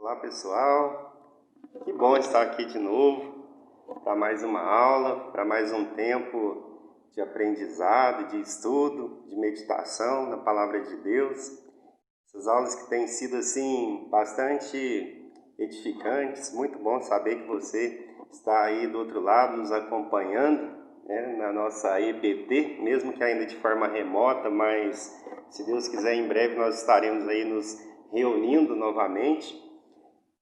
Olá pessoal, que bom estar aqui de novo para mais uma aula, para mais um tempo de aprendizado, de estudo, de meditação na Palavra de Deus. Essas aulas que têm sido assim bastante edificantes, muito bom saber que você está aí do outro lado nos acompanhando, né, na nossa EBT, mesmo que ainda de forma remota, mas se Deus quiser em breve nós estaremos aí nos reunindo novamente.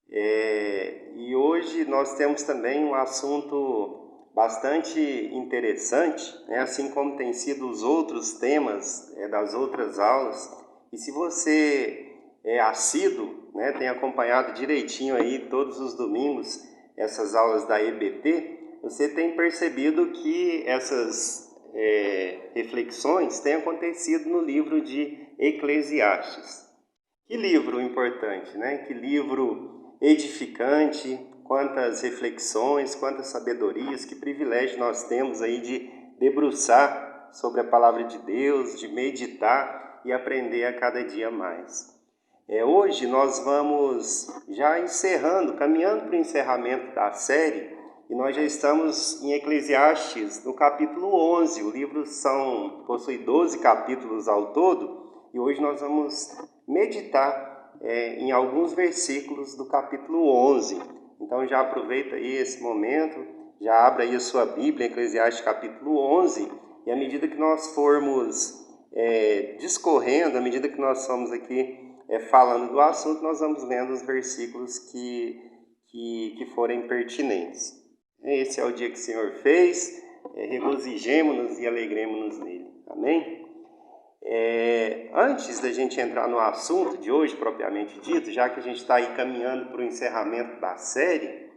E hoje nós temos também um assunto bastante interessante, né? Assim como tem sido os outros temas das outras aulas. E se você é assíduo, né, tem acompanhado direitinho aí todos os domingos essas aulas da EBT, você tem percebido que essas reflexões têm acontecido no livro de Eclesiastes. Que livro importante, né? Que livro edificante, quantas reflexões, quantas sabedorias, que privilégio nós temos aí de debruçar sobre a Palavra de Deus, de meditar e aprender a cada dia mais. Hoje nós vamos já encerrando, caminhando para o encerramento da série, e nós já estamos em Eclesiastes, no capítulo 11. O livro possui 12 capítulos ao todo, e hoje nós vamos meditar em alguns versículos do capítulo 11. Então já aproveita aí esse momento, já abra aí a sua Bíblia, Eclesiastes capítulo 11, e à medida que nós formos discorrendo, à medida que nós formos aqui falando do assunto, nós vamos lendo os versículos que forem pertinentes. Esse é o dia que o Senhor fez, regozijemo-nos e alegremo-nos nele. Amém? Antes da gente entrar no assunto de hoje, propriamente dito, já que a gente está aí caminhando para o encerramento da série,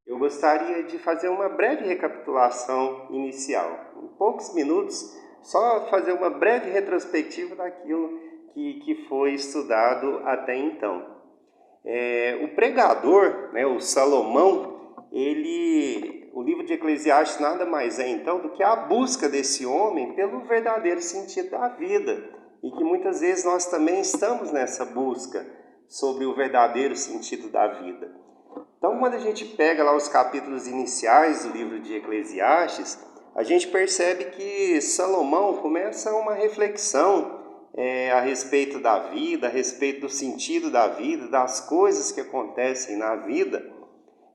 eu gostaria de fazer uma breve recapitulação inicial. Em poucos minutos, só fazer uma breve retrospectiva daquilo que foi estudado até então. O pregador, né, o Salomão, o livro de Eclesiastes nada mais é então do que a busca desse homem pelo verdadeiro sentido da vida, e que muitas vezes nós também estamos nessa busca sobre o verdadeiro sentido da vida. Então, quando a gente pega lá os capítulos iniciais do livro de Eclesiastes, a gente percebe que Salomão começa uma reflexão a respeito da vida, a respeito do sentido da vida, das coisas que acontecem na vida.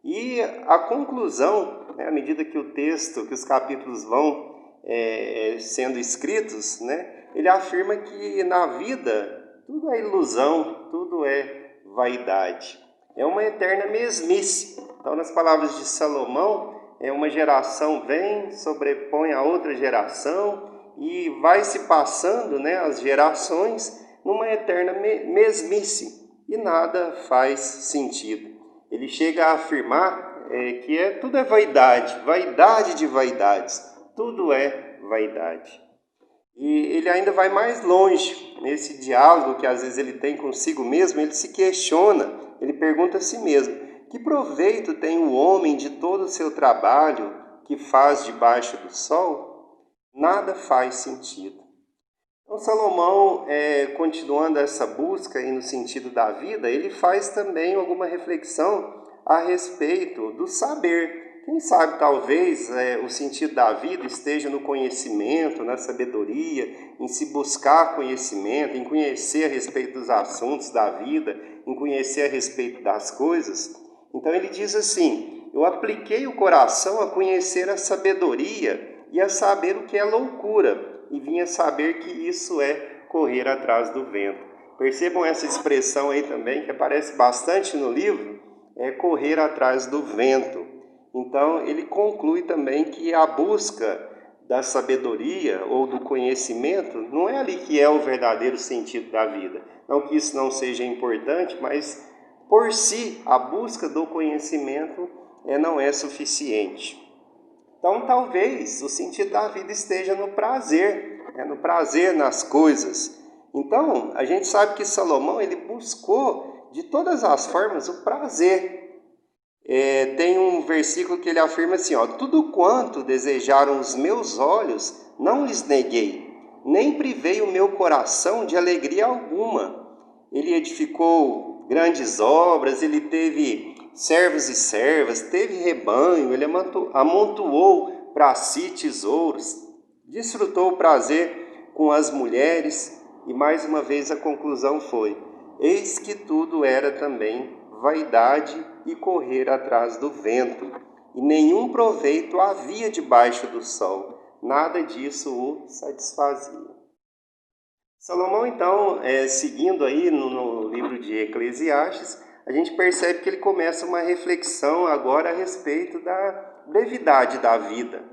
E a conclusão, né, à medida que que os capítulos vão sendo escritos, né, ele afirma que na vida tudo é ilusão, tudo é vaidade. É uma eterna mesmice. Então, nas palavras de Salomão, uma geração vem, sobrepõe a outra geração e vai se passando, né, as gerações numa eterna mesmice e nada faz sentido. Ele chega a afirmar que tudo é vaidade, vaidade de vaidades, tudo é vaidade. E ele ainda vai mais longe nesse diálogo que às vezes ele tem consigo mesmo. Ele se questiona, ele pergunta a si mesmo: que proveito tem o homem de todo o seu trabalho que faz debaixo do sol? Nada faz sentido. Então Salomão, continuando essa busca aí no sentido da vida, ele faz também alguma reflexão a respeito do saber. Quem sabe talvez o sentido da vida esteja no conhecimento, na sabedoria, em se buscar conhecimento, em conhecer a respeito dos assuntos da vida, em conhecer a respeito das coisas. Então ele diz assim: eu apliquei o coração a conhecer a sabedoria e a saber o que é loucura, e vim a saber que isso é correr atrás do vento. Percebam essa expressão aí também, que aparece bastante no livro, correr atrás do vento. Então, ele conclui também que a busca da sabedoria ou do conhecimento não é ali que é o verdadeiro sentido da vida. Não que isso não seja importante, mas por si, a busca do conhecimento não é suficiente. Então, talvez o sentido da vida esteja no prazer nas coisas. Então, a gente sabe que Salomão ele buscou de todas as formas o prazer. Tem um versículo que ele afirma assim: tudo quanto desejaram os meus olhos, não lhes neguei, nem privei o meu coração de alegria alguma. Ele edificou grandes obras, ele teve servos e servas, teve rebanho, ele amontoou para si tesouros, desfrutou o prazer com as mulheres, e mais uma vez a conclusão foi: eis que tudo era também vaidade e correr atrás do vento, e nenhum proveito havia debaixo do sol, nada disso o satisfazia. Salomão, então, seguindo aí no livro de Eclesiastes, a gente percebe que ele começa uma reflexão agora a respeito da brevidade da vida.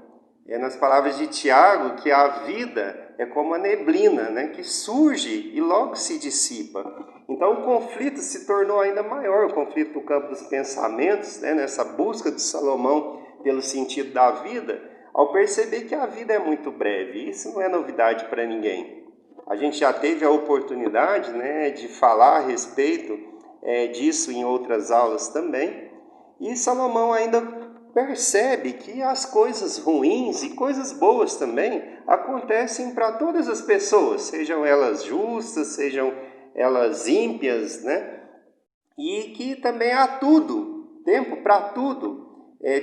É nas palavras de Tiago que a vida é como a neblina, né, que surge e logo se dissipa. Então o conflito se tornou ainda maior, o conflito no campo dos pensamentos, né, nessa busca de Salomão pelo sentido da vida, ao perceber que a vida é muito breve. Isso não é novidade para ninguém. A gente já teve a oportunidade, né, de falar a respeito disso em outras aulas também. E Salomão ainda percebe que as coisas ruins e coisas boas também acontecem para todas as pessoas, sejam elas justas, sejam elas ímpias, né? E que também há tudo, tempo para tudo,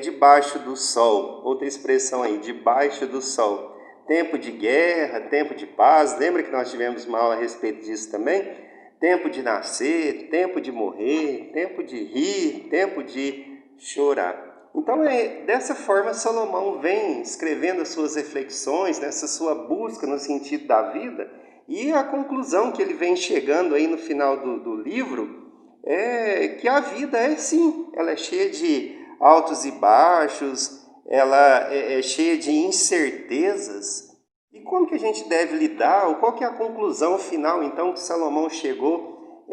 debaixo do sol. Outra expressão aí, debaixo do sol. Tempo de guerra, tempo de paz. Lembra que nós tivemos uma aula a respeito disso também? Tempo de nascer, tempo de morrer, tempo de rir, tempo de chorar. Então, dessa forma, Salomão vem escrevendo as suas reflexões, nessa sua busca no sentido da vida, e a conclusão que ele vem chegando aí no final do livro é que a vida é sim, ela é cheia de altos e baixos, ela é cheia de incertezas. E como que a gente deve lidar, ou qual que é a conclusão final, então, que Salomão chegou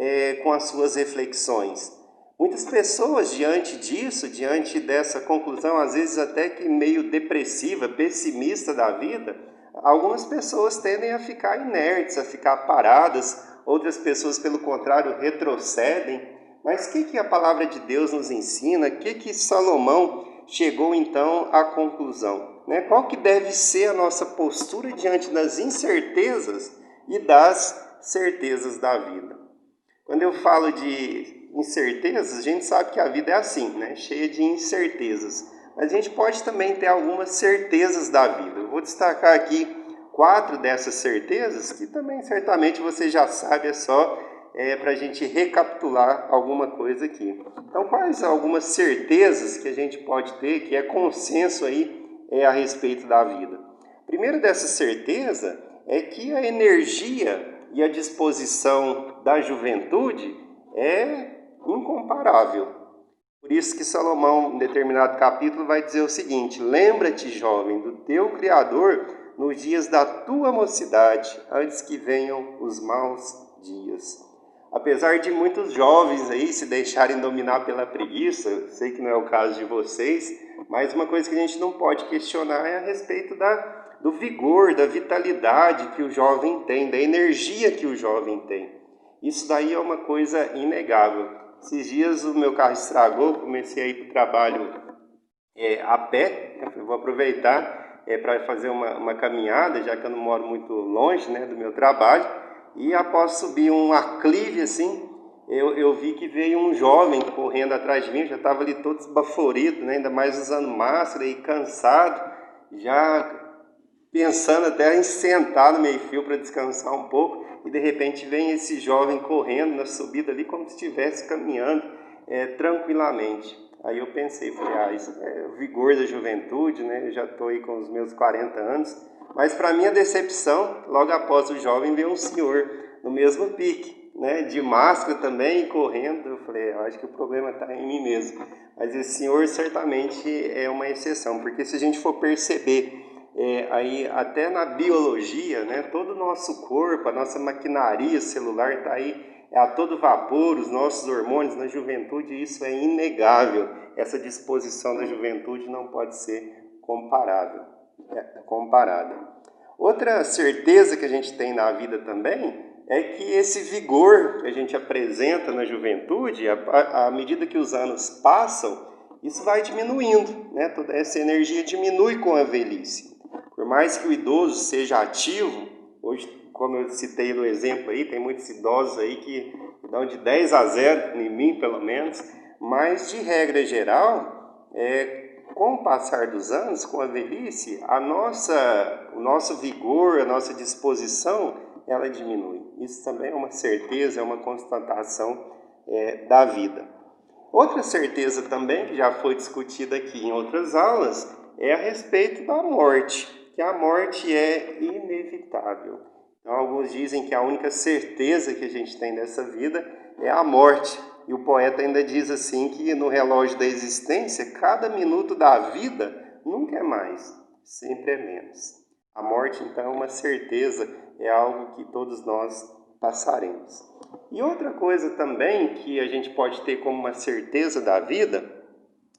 com as suas reflexões? Muitas pessoas, diante disso, diante dessa conclusão, às vezes até que meio depressiva, pessimista da vida, algumas pessoas tendem a ficar inertes, a ficar paradas, outras pessoas, pelo contrário, retrocedem. Mas o que a palavra de Deus nos ensina? O que Salomão chegou então à conclusão? Qual que deve ser a nossa postura diante das incertezas e das certezas da vida? Quando eu falo de incertezas, a gente sabe que a vida é assim, né? Cheia de incertezas. Mas a gente pode também ter algumas certezas da vida. Eu vou destacar aqui 4 dessas certezas, que também certamente você já sabe, é só para a gente recapitular alguma coisa aqui. Então, quais algumas certezas que a gente pode ter, que é consenso aí a respeito da vida? A primeira dessa certeza é que a energia e a disposição da juventude é incomparável. Por isso que Salomão, em determinado capítulo, vai dizer o seguinte: lembra-te, jovem, do teu Criador nos dias da tua mocidade, antes que venham os maus dias. Apesar de muitos jovens aí se deixarem dominar pela preguiça, sei que não é o caso de vocês, mas uma coisa que a gente não pode questionar é a respeito do vigor, da vitalidade que o jovem tem, da energia que o jovem tem. Isso daí é uma coisa inegável. Esses dias o meu carro estragou, comecei a ir para o trabalho a pé. Eu vou aproveitar para fazer uma caminhada, já que eu não moro muito longe, né, do meu trabalho. E após subir um aclive assim, eu vi que veio um jovem correndo atrás de mim, já estava ali todo esbaforido, né, ainda mais usando máscara e cansado, já pensando até em sentar no meio-fio para descansar um pouco, e de repente vem esse jovem correndo na subida ali como se estivesse caminhando tranquilamente. Aí eu pensei, falei, isso é o vigor da juventude, né? Eu já estou aí com os meus 40 anos, mas para minha decepção, logo após o jovem veio um senhor no mesmo pique, né? De máscara também, correndo. Eu falei, eu acho que o problema está em mim mesmo. Mas esse senhor certamente é uma exceção, porque se a gente for perceber aí até na biologia, né, todo o nosso corpo, a nossa maquinaria celular está aí a todo vapor, os nossos hormônios na juventude, isso é inegável. Essa disposição da juventude não pode ser comparada. Outra certeza que a gente tem na vida também é que esse vigor que a gente apresenta na juventude, à medida que os anos passam, isso vai diminuindo, né? Toda essa energia diminui com a velhice. Por mais que o idoso seja ativo, hoje, como eu citei no exemplo aí, tem muitos idosos aí que dão de 10-0 em mim, pelo menos, mas de regra geral, com o passar dos anos, com a velhice, o nosso vigor, a nossa disposição, ela diminui. Isso também é uma certeza, é uma constatação da vida. Outra certeza também, que já foi discutida aqui em outras aulas, é a respeito da morte, que a morte é inevitável. Então, alguns dizem que a única certeza que a gente tem nessa vida é a morte. E o poeta ainda diz assim que no relógio da existência, cada minuto da vida nunca é mais, sempre é menos. A morte, então, é uma certeza, é algo que todos nós passaremos. E outra coisa também que a gente pode ter como uma certeza da vida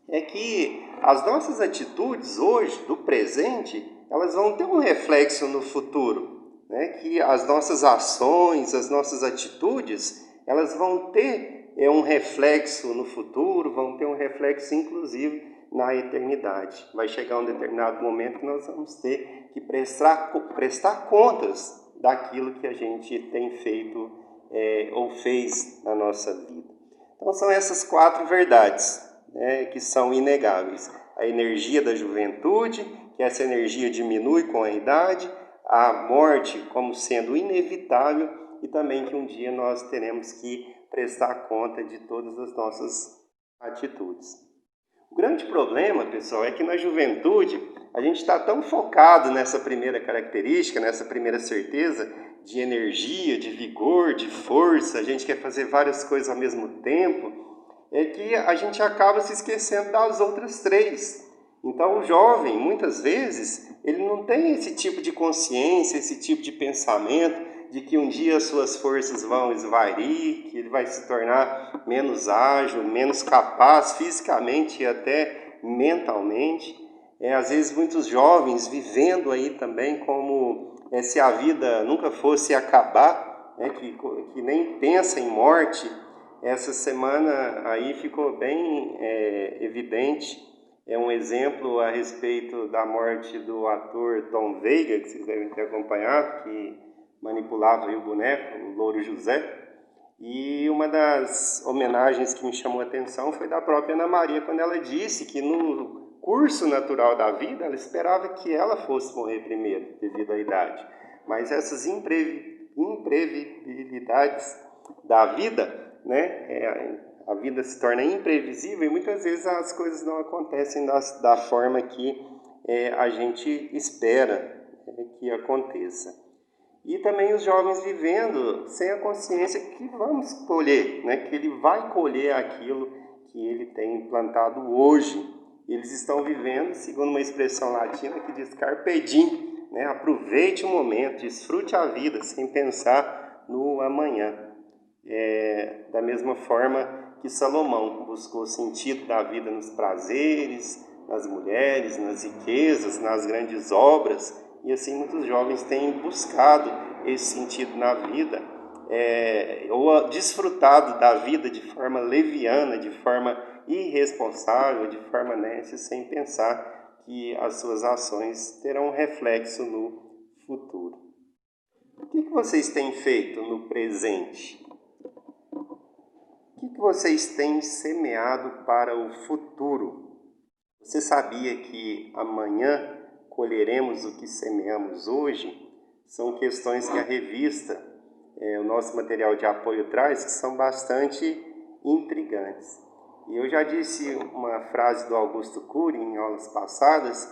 é que as nossas atitudes hoje, do presente, elas vão ter um reflexo no futuro, né? Que as nossas ações, as nossas atitudes, elas vão ter um reflexo no futuro, vão ter um reflexo inclusive na eternidade. Vai chegar um determinado momento que nós vamos ter que prestar contas daquilo que a gente tem feito ou fez na nossa vida. Então são essas 4 verdades, que são inegáveis. A energia da juventude, que essa energia diminui com a idade, a morte como sendo inevitável e também que um dia nós teremos que prestar conta de todas as nossas atitudes. O grande problema, pessoal, é que na juventude a gente está tão focado nessa primeira característica, nessa primeira certeza de energia, de vigor, de força, a gente quer fazer várias coisas ao mesmo tempo, é que a gente acaba se esquecendo das outras 3. Então o jovem, muitas vezes, ele não tem esse tipo de consciência, esse tipo de pensamento de que um dia as suas forças vão esvair, que ele vai se tornar menos ágil, menos capaz fisicamente e até mentalmente. Às vezes muitos jovens vivendo aí também como se a vida nunca fosse acabar, que nem pensa em morte. Essa semana aí ficou bem evidente, um exemplo a respeito da morte do ator Tom Veiga, que vocês devem ter acompanhado, que manipulava aí o boneco, o Louro José. E uma das homenagens que me chamou a atenção foi da própria Ana Maria, quando ela disse que no curso natural da vida, ela esperava que ela fosse morrer primeiro, devido à idade. Mas essas imprevisibilidades da vida, a vida se torna imprevisível e muitas vezes as coisas não acontecem da forma que a gente espera que aconteça. E também os jovens vivendo sem a consciência que vamos colher, que ele vai colher aquilo que ele tem plantado hoje. Eles estão vivendo, segundo uma expressão latina que diz carpe diem, aproveite o momento, desfrute a vida sem pensar no amanhã. Da mesma forma que Salomão buscou o sentido da vida nos prazeres, nas mulheres, nas riquezas, nas grandes obras, e assim muitos jovens têm buscado esse sentido na vida, ou desfrutado da vida de forma leviana, de forma irresponsável, de forma nécia, sem pensar que as suas ações terão reflexo no futuro. O que vocês têm feito no presente? O que vocês têm semeado para o futuro? Você sabia que amanhã colheremos o que semeamos hoje? São questões que a revista, o nosso material de apoio traz, que são bastante intrigantes. E eu já disse uma frase do Augusto Cury em aulas passadas,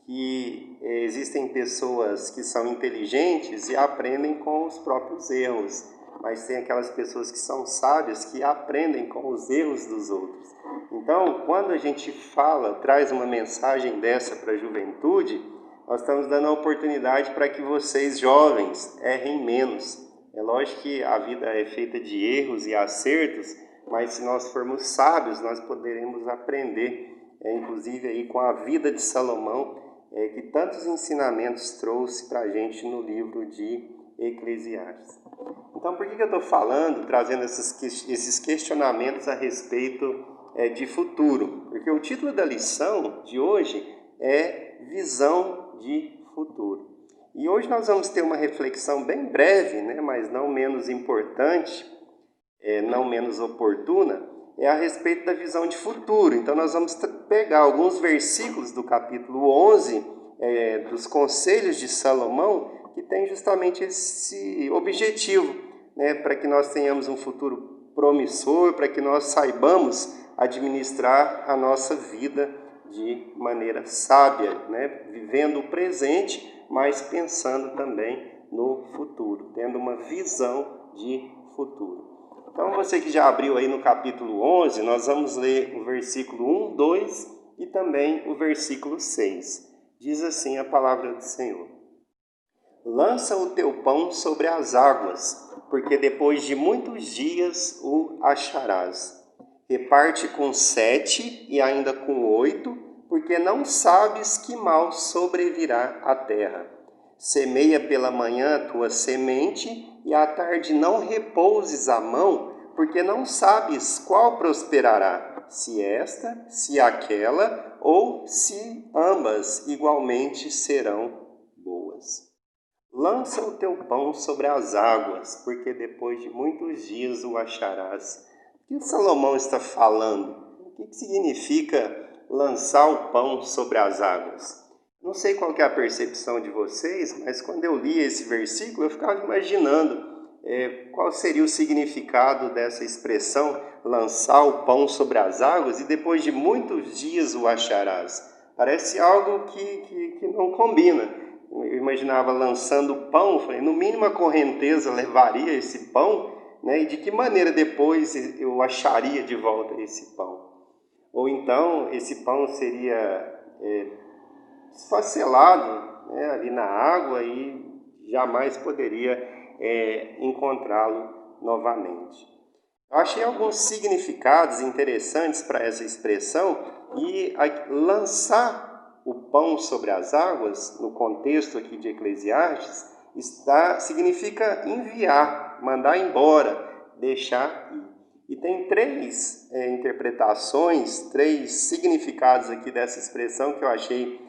que existem pessoas que são inteligentes e aprendem com os próprios erros, mas tem aquelas pessoas que são sábias que aprendem com os erros dos outros. Então, quando a gente traz uma mensagem dessa para a juventude, nós estamos dando a oportunidade para que vocês, jovens, errem menos. É lógico que a vida é feita de erros e acertos, mas se nós formos sábios, nós poderemos aprender, inclusive aí com a vida de Salomão, que tantos ensinamentos trouxe para a gente no livro de Eclesiastes. Então, por que eu estou trazendo esses questionamentos a respeito de futuro? Porque o título da lição de hoje é Visão de Futuro. E hoje nós vamos ter uma reflexão bem breve, mas não menos importante, não menos oportuna, é a respeito da visão de futuro. Então nós vamos pegar alguns versículos do capítulo 11, dos Conselhos de Salomão, que tem justamente esse objetivo, né, para que nós tenhamos um futuro promissor, para que nós saibamos administrar a nossa vida de maneira sábia, né, vivendo o presente, mas pensando também no futuro, tendo uma visão de futuro. Então, você que já abriu aí no capítulo 11, nós vamos ler o versículo 1, 2 e também o versículo 6. Diz assim a palavra do Senhor: Lança o teu pão sobre as águas, porque depois de muitos dias o acharás. Reparte com 7 e ainda com 8, porque não sabes que mal sobrevirá à terra. Semeia pela manhã a tua semente, e à tarde não repouses a mão, porque não sabes qual prosperará, se esta, se aquela, ou se ambas igualmente serão boas. Lança o teu pão sobre as águas, porque depois de muitos dias o acharás. O que Salomão está falando? O que significa lançar o pão sobre as águas? Não sei qual que é a percepção de vocês, mas quando eu li esse versículo, eu ficava imaginando qual seria o significado dessa expressão, lançar o pão sobre as águas, e depois de muitos dias o acharás. Parece algo que não combina. Eu imaginava lançando pão, falei, no mínimo a correnteza levaria esse pão, né? E de que maneira depois eu acharia de volta esse pão? Ou então esse pão seria esfacelado, né, ali na água e jamais poderia encontrá-lo novamente. Eu achei alguns significados interessantes para essa expressão e lançar o pão sobre as águas, no contexto aqui de Eclesiastes, significa enviar, mandar embora, deixar ir. E tem três interpretações, três significados aqui dessa expressão que eu achei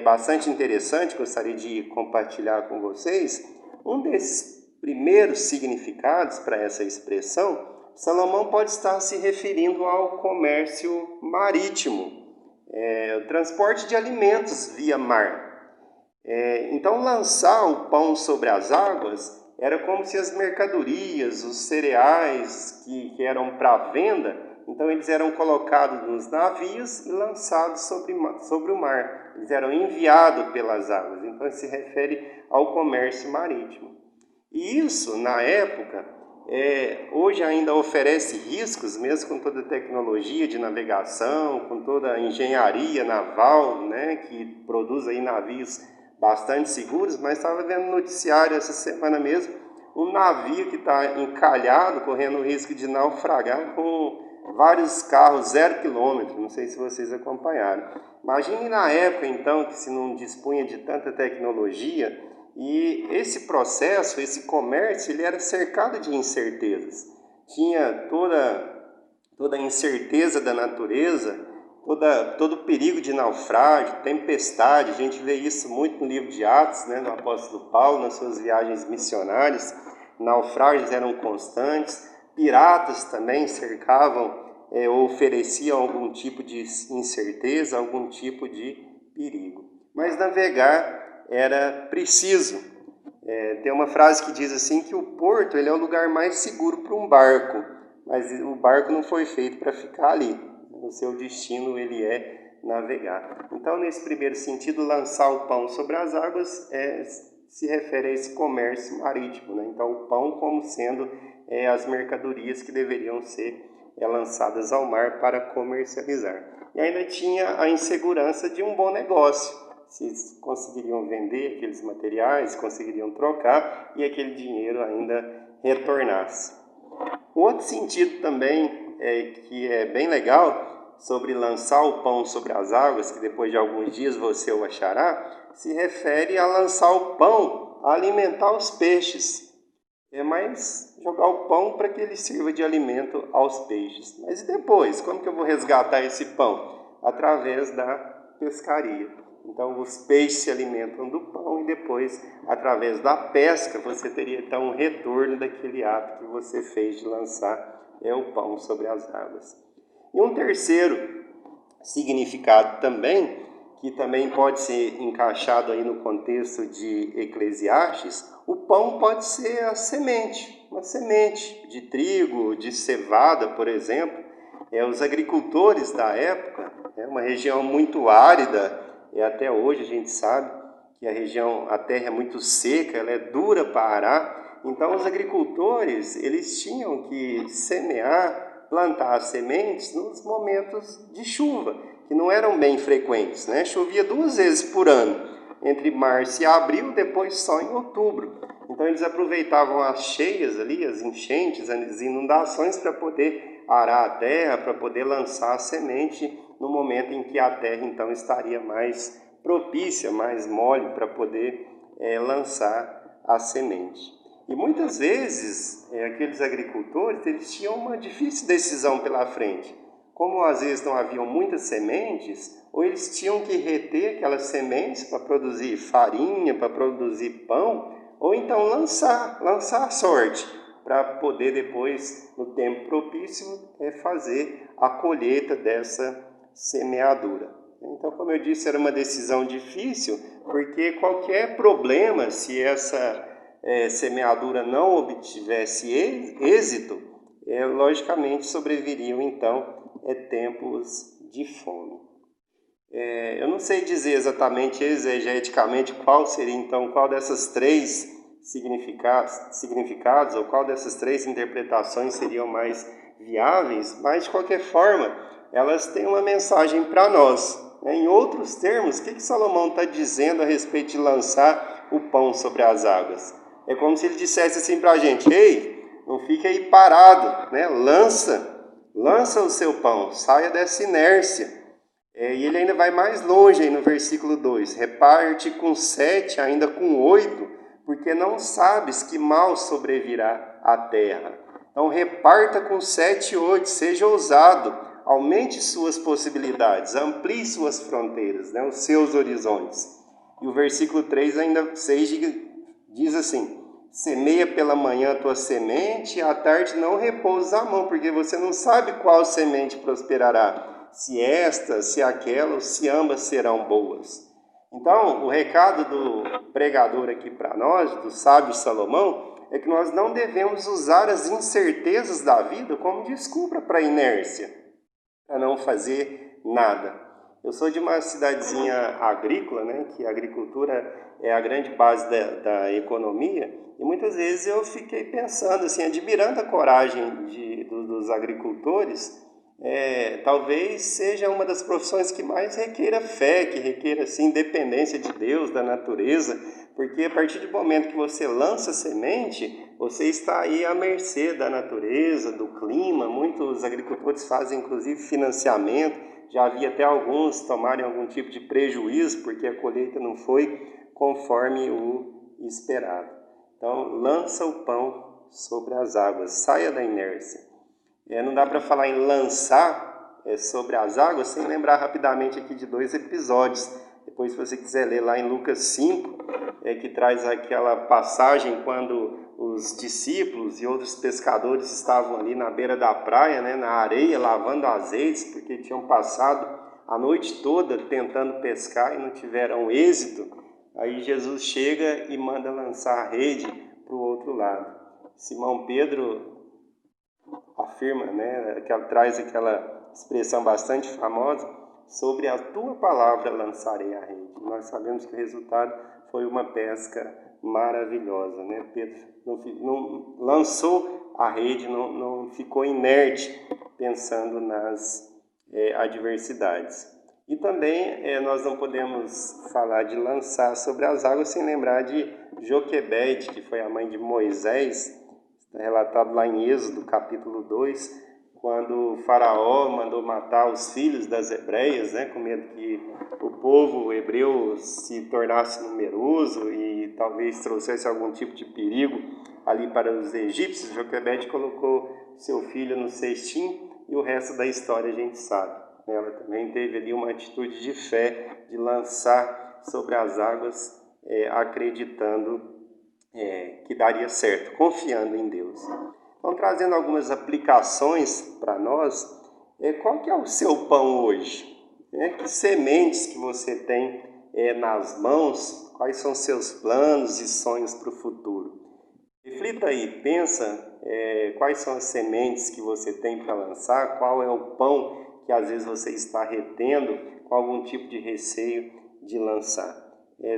bastante interessante, gostaria de compartilhar com vocês. Um desses primeiros significados para essa expressão, Salomão pode estar se referindo ao comércio marítimo, o transporte de alimentos via mar. Então, lançar o pão sobre as águas era como se as mercadorias, os cereais que eram para venda, então eles eram colocados nos navios e lançados sobre o mar. Eles eram enviados pelas águas, então se refere ao comércio marítimo. E isso, na época, hoje ainda oferece riscos, mesmo com toda a tecnologia de navegação, com toda a engenharia naval, né, que produz aí navios bastante seguros, mas estava vendo no noticiário essa semana mesmo, um navio que está encalhado, correndo o risco de naufragar com vários carros 0 quilômetro, não sei se vocês acompanharam. Imagine na época, então, que se não dispunha de tanta tecnologia, e esse processo, esse comércio, ele era cercado de incertezas. Tinha toda a incerteza da natureza, todo o perigo de naufrágio, tempestade. A gente vê isso muito no livro de Atos, né, do apóstolo Paulo, nas suas viagens missionárias. Naufrágios eram constantes, piratas também cercavam ou ofereciam algum tipo de incerteza, algum tipo de perigo. Mas navegar era preciso. Tem uma frase que diz assim que o porto ele é o lugar mais seguro para um barco, mas o barco não foi feito para ficar ali. O seu destino ele é navegar. Então, nesse primeiro sentido, lançar o pão sobre as águas se refere a esse comércio marítimo, né? Então, o pão como sendo as mercadorias que deveriam ser lançadas ao mar para comercializar. E ainda tinha a insegurança de um bom negócio. Se conseguiriam vender aqueles materiais, conseguiriam trocar e aquele dinheiro ainda retornasse. O outro sentido também, que é bem legal, sobre lançar o pão sobre as águas, que depois de alguns dias você o achará, se refere a lançar o pão, a alimentar os peixes. Mas jogar o pão para que ele sirva de alimento aos peixes. Mas e depois? Como que eu vou resgatar esse pão? Através da pescaria. Então, os peixes se alimentam do pão e depois, através da pesca, você teria então um retorno daquele ato que você fez de lançar é o pão sobre as águas. E um terceiro significado também, que também pode ser encaixado aí no contexto de Eclesiastes, o pão pode ser a semente, uma semente de trigo, de cevada, por exemplo. Os agricultores da época, uma região muito árida, e até hoje a gente sabe que a terra é muito seca, ela é dura para arar. Então os agricultores, eles tinham que semear, plantar as sementes nos momentos de chuva, que não eram bem frequentes, né? Chovia 2 vezes por ano, entre março e abril, depois só em outubro. Então eles aproveitavam as cheias ali, as enchentes, as inundações para poder arar a terra, para poder lançar a semente no momento em que a terra então estaria mais propícia, mais mole para poder lançar a semente. E muitas vezes aqueles agricultores eles tinham uma difícil decisão pela frente. Como às vezes não haviam muitas sementes, ou eles tinham que reter aquelas sementes para produzir farinha, para produzir pão, ou então lançar a sorte, para poder depois, no tempo propício, fazer a colheita dessa semeadura. Então, como eu disse, era uma decisão difícil, porque qualquer problema, se essa semeadura não obtivesse êxito, logicamente sobreviriam então tempos de fome. Eu não sei dizer exatamente, exegeticamente, qual dessas 3 significados ou qual dessas 3 interpretações seriam mais viáveis, mas de qualquer forma, elas têm uma mensagem para nós. Em outros termos, o que Salomão está dizendo a respeito de lançar o pão sobre as águas? É como se ele dissesse assim para a gente: ei, não fique aí parado, né? Lança o seu pão, saia dessa inércia. E ele ainda vai mais longe aí no versículo 2: reparte com 7, ainda com 8, porque não sabes que mal sobrevirá à terra. Então reparta com 7 e 8, seja ousado, aumente suas possibilidades, amplie suas fronteiras, né, os seus horizontes. E o versículo 3 ainda 6 diz assim: semeia pela manhã a tua semente, e à tarde não repousa a mão, porque você não sabe qual semente prosperará, se esta, se aquela, ou se ambas serão boas. Então, o recado do pregador aqui para nós, do sábio Salomão, é que nós não devemos usar as incertezas da vida como desculpa para a inércia, para não fazer nada. Eu sou de uma cidadezinha agrícola, né, que a agricultura é a grande base da economia, e muitas vezes eu fiquei pensando, assim, admirando a coragem dos agricultores. Talvez seja uma das profissões que mais requeira fé, que requeira assim, dependência de Deus, da natureza, porque a partir do momento que você lança semente, você está aí à mercê da natureza, do clima. Muitos agricultores fazem inclusive financiamento, já havia até alguns tomarem algum tipo de prejuízo porque a colheita não foi conforme o esperado. Então, lança o pão sobre as águas, saia da inércia. Não dá para falar em lançar sobre as águas sem lembrar rapidamente aqui de 2 episódios. Depois, se você quiser ler lá em Lucas 5, que traz aquela passagem quando os discípulos e outros pescadores estavam ali na beira da praia, né, na areia, lavando azeites, porque tinham passado a noite toda tentando pescar e não tiveram êxito. Aí Jesus chega e manda lançar a rede para o outro lado. Simão Pedro afirma, né, que ela traz aquela expressão bastante famosa: sobre a tua palavra lançarei a rede. Nós sabemos que o resultado foi uma pesca maravilhosa, né? Pedro não lançou a rede, não ficou inerte pensando nas adversidades. E também nós não podemos falar de lançar sobre as águas sem lembrar de Joquebede, que foi a mãe de Moisés. Está relatado lá em Êxodo, capítulo 2, quando o faraó mandou matar os filhos das hebreias, né, com medo que o povo hebreu se tornasse numeroso e talvez trouxesse algum tipo de perigo ali para os egípcios. Joquebede colocou seu filho no cestinho e o resto da história a gente sabe. Ela também teve ali uma atitude de fé, de lançar sobre as águas, acreditando que daria certo, confiando em Deus. Então, trazendo algumas aplicações para nós, qual que é o seu pão hoje? Que sementes que você tem nas mãos? Quais são seus planos e sonhos para o futuro? Reflita aí, pensa quais são as sementes que você tem para lançar, qual é o pão que às vezes você está retendo com algum tipo de receio de lançar.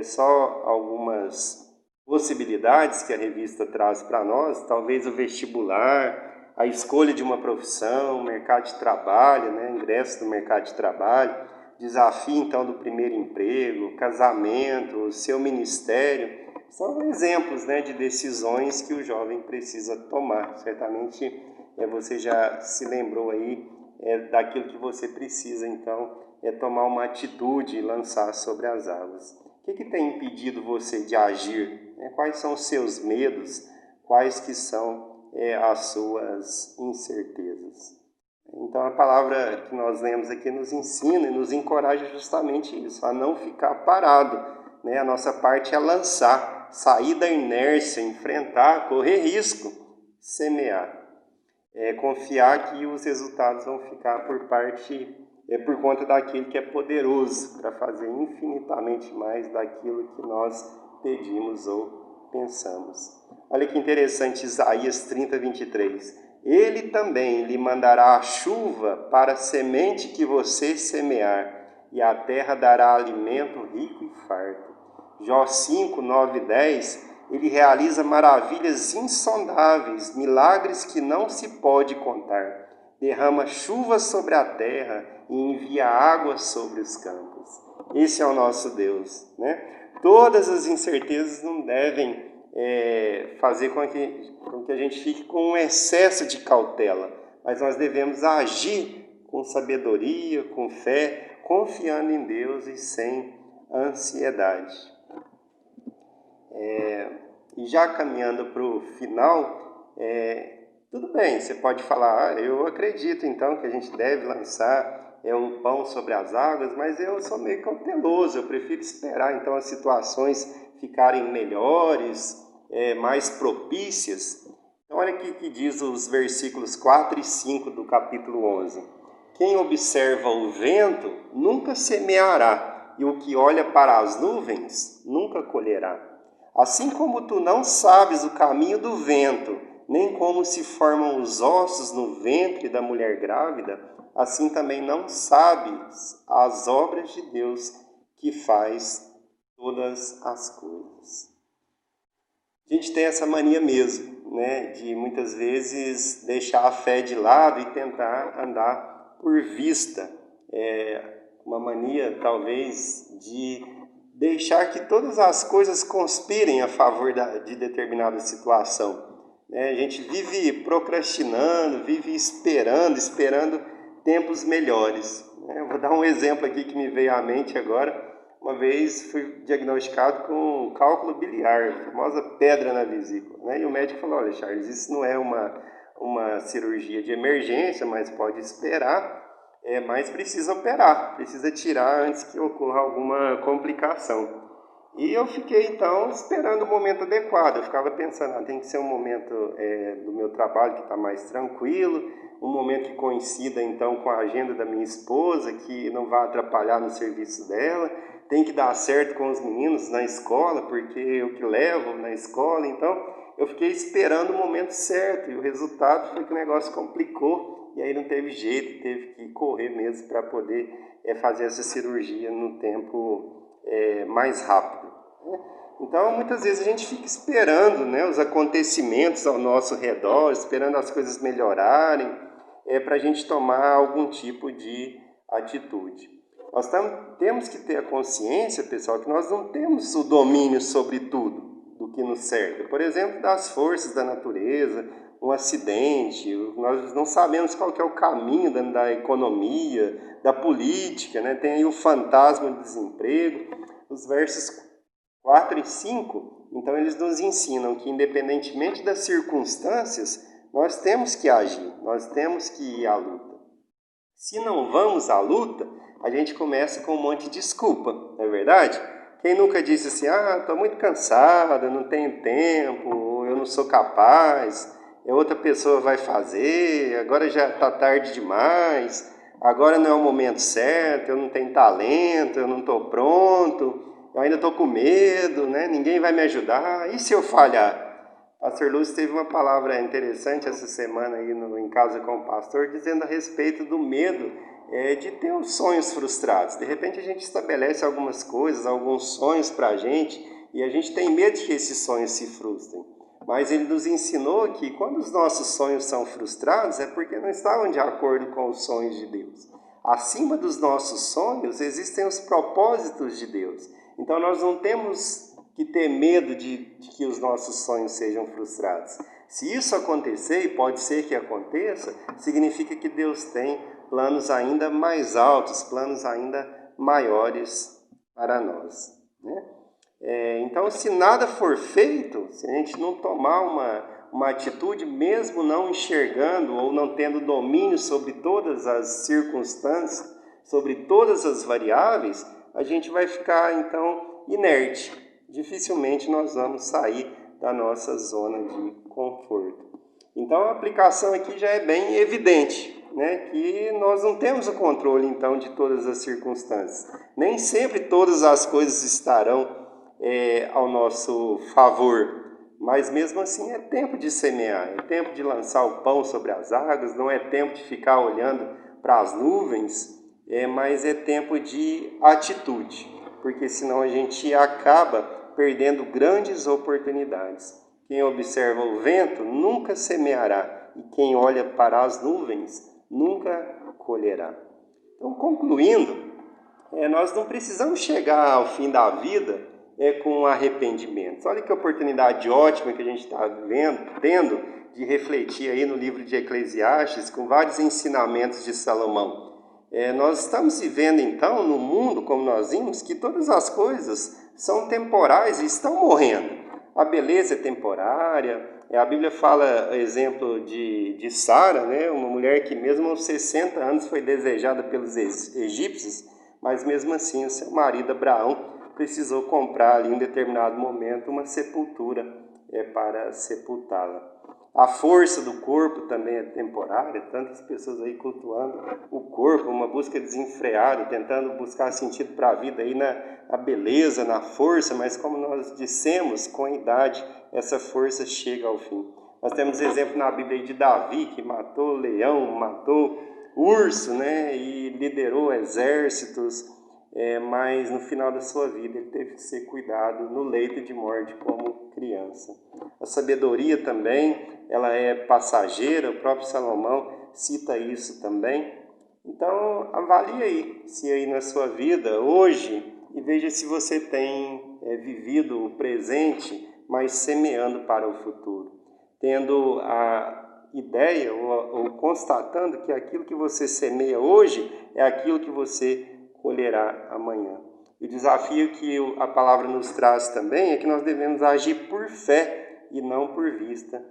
Só algumas possibilidades que a revista traz para nós, talvez o vestibular, a escolha de uma profissão, mercado de trabalho, ingresso no mercado de trabalho, desafio então do primeiro emprego, casamento, o seu ministério. São exemplos de decisões que o jovem precisa tomar. Certamente você já se lembrou aí daquilo que você precisa, então, tomar uma atitude e lançar sobre as águas. O que tem impedido você de agir? Quais são os seus medos? Quais que são as suas incertezas? Então, a palavra que nós lemos aqui nos ensina e nos encoraja justamente isso, a não ficar parado. A nossa parte é lançar, sair da inércia, enfrentar, correr risco, semear. Confiar que os resultados vão ficar por conta daquele que é poderoso para fazer infinitamente mais daquilo que nós pedimos ou pensamos. Olha que interessante, Isaías 30, 23. Ele também lhe mandará a chuva para a semente que você semear, e a terra dará alimento rico e farto. Jó 5, 9 e 10, ele realiza maravilhas insondáveis, milagres que não se pode contar. Derrama chuva sobre a terra e envia água sobre os campos. Esse é o nosso Deus, Todas as incertezas não devem fazer com que a gente fique com um excesso de cautela, mas nós devemos agir com sabedoria, com fé, confiando em Deus e sem ansiedade. E já caminhando para o final, tudo bem, você pode falar, eu acredito então que a gente deve lançar o pão sobre as águas, mas eu sou meio cauteloso, eu prefiro esperar então as situações ficarem melhores, mais propícias. Então olha aqui que diz os versículos 4 e 5 do capítulo 11. Quem observa o vento nunca semeará, e o que olha para as nuvens nunca colherá. Assim como tu não sabes o caminho do vento, nem como se formam os ossos no ventre da mulher grávida, assim também não sabes as obras de Deus que faz todas as coisas. A gente tem essa mania mesmo, de muitas vezes deixar a fé de lado e tentar andar por vista. Uma mania talvez de deixar que todas as coisas conspirem a favor de determinada situação. A gente vive procrastinando, vive esperando tempos melhores. Eu vou dar um exemplo aqui que me veio à mente agora. Uma vez fui diagnosticado com cálculo biliar, a famosa pedra na vesícula. E o médico falou, olha Charles, isso não é uma cirurgia de emergência, mas pode esperar. Mas precisa operar, precisa tirar antes que ocorra alguma complicação. E eu fiquei então esperando o momento adequado, eu ficava pensando, tem que ser um momento do meu trabalho que está mais tranquilo, um momento que coincida então com a agenda da minha esposa, que não vai atrapalhar no serviço dela, tem que dar certo com os meninos na escola, porque eu que levo na escola, então eu fiquei esperando o momento certo, e o resultado foi que o negócio complicou, e aí não teve jeito, teve que correr mesmo para poder fazer essa cirurgia no tempo mais rápido. Então, muitas vezes a gente fica esperando os acontecimentos ao nosso redor, esperando as coisas melhorarem, para a gente tomar algum tipo de atitude. Nós temos que ter a consciência, pessoal, que nós não temos o domínio sobre tudo do que nos cerca. Por exemplo, das forças da natureza, um acidente, nós não sabemos qual que é o caminho da economia, da política, tem aí o fantasma do desemprego. Os versos 4 e 5, então eles nos ensinam que independentemente das circunstâncias, nós temos que agir, nós temos que ir à luta. Se não vamos à luta, a gente começa com um monte de desculpa, não é verdade? Quem nunca disse assim, estou muito cansado, não tenho tempo, eu não sou capaz. outra pessoa vai fazer, agora já está tarde demais, agora não é o momento certo, eu não tenho talento, eu não estou pronto, eu ainda estou com medo, né? Ninguém vai me ajudar, e se eu falhar? Pastor Lúcio teve uma palavra interessante essa semana aí em Casa com o Pastor, dizendo a respeito do medo de ter os sonhos frustrados. De repente a gente estabelece algumas coisas, alguns sonhos para a gente, e a gente tem medo de que esses sonhos se frustrem. Mas ele nos ensinou que quando os nossos sonhos são frustrados é porque não estavam de acordo com os sonhos de Deus. Acima dos nossos sonhos existem os propósitos de Deus. Então nós não temos que ter medo de que os nossos sonhos sejam frustrados. Se isso acontecer, e pode ser que aconteça, significa que Deus tem planos ainda mais altos, planos ainda maiores para nós, né? Então, se nada for feito, se a gente não tomar uma atitude, mesmo não enxergando ou não tendo domínio sobre todas as circunstâncias, sobre todas as variáveis, a gente vai ficar, então, inerte. Dificilmente nós vamos sair da nossa zona de conforto. Então, a aplicação aqui já é bem evidente, né? Que nós não temos o controle, então, de todas as circunstâncias. Nem sempre todas as coisas estarão ao nosso favor, mas mesmo assim é tempo de semear, é tempo de lançar o pão sobre as águas, não é tempo de ficar olhando para as nuvens, mas é tempo de atitude, porque senão a gente acaba perdendo grandes oportunidades. Quem observa o vento nunca semeará, e quem olha para as nuvens nunca colherá. Então, concluindo, nós não precisamos chegar ao fim da vida com arrependimento. Olha que oportunidade ótima que a gente está tendo de refletir aí no livro de Eclesiastes com vários ensinamentos de Salomão. Nós estamos vivendo então no mundo, como nós vimos, que todas as coisas são temporais e estão morrendo. A beleza é temporária. A Bíblia fala, exemplo de Sara, né? Uma mulher que mesmo aos 60 anos foi desejada pelos egípcios, mas mesmo assim o seu marido Abraão precisou comprar ali em determinado momento uma sepultura para sepultá-la. A força do corpo também é temporária, tantas pessoas aí cultuando o corpo, uma busca desenfreada, tentando buscar sentido para a vida aí na beleza, na força, mas como nós dissemos, com a idade essa força chega ao fim. Nós temos exemplo na Bíblia aí de Davi, que matou leão, matou urso, né, e liderou exércitos, mas no final da sua vida ele teve que ser cuidado no leito de morte como criança. A sabedoria também, ela é passageira, o próprio Salomão cita isso também. Então avalie aí, se aí na sua vida hoje, e veja se você tem vivido o presente, mas semeando para o futuro, tendo a ideia ou constatando que aquilo que você semeia hoje é aquilo que você colherá amanhã. E o desafio que a palavra nos traz também é que nós devemos agir por fé e não por vista,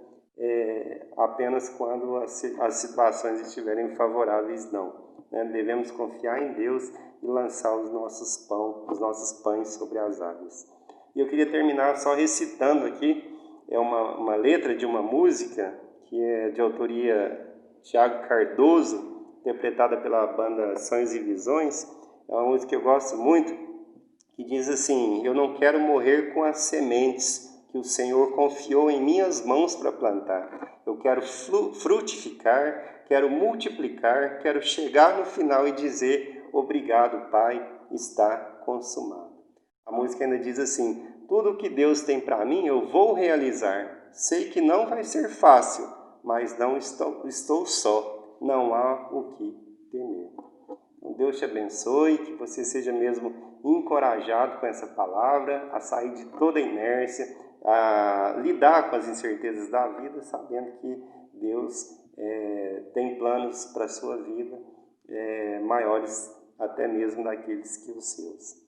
apenas quando as situações estiverem favoráveis, não. Devemos confiar em Deus e lançar os nossos pães sobre as águas. E eu queria terminar só recitando aqui uma letra de uma música que é de autoria Tiago Cardoso, interpretada pela banda Sonhos e Visões. É uma música que eu gosto muito, que diz assim: eu não quero morrer com as sementes que o Senhor confiou em minhas mãos para plantar. Eu quero frutificar, quero multiplicar, quero chegar no final e dizer: obrigado, Pai, está consumado. A música ainda diz assim: tudo o que Deus tem para mim eu vou realizar. Sei que não vai ser fácil, mas não estou só. Não há o que temer. Deus te abençoe, que você seja mesmo encorajado com essa palavra, a sair de toda a inércia, a lidar com as incertezas da vida, sabendo que Deus tem planos para a sua vida, maiores até mesmo daqueles que os seus.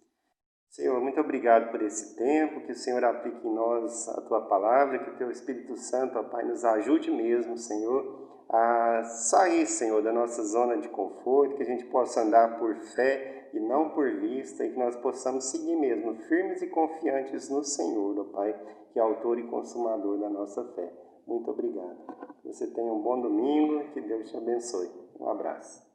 Senhor, muito obrigado por esse tempo, que o Senhor aplique em nós a Tua palavra, que o Teu Espírito Santo, ó Pai, nos ajude mesmo, Senhor, a sair, Senhor, da nossa zona de conforto, que a gente possa andar por fé e não por vista, e que nós possamos seguir mesmo, firmes e confiantes no Senhor, ó Pai, que é autor e consumador da nossa fé. Muito obrigado. Você tenha um bom domingo e que Deus te abençoe. Um abraço.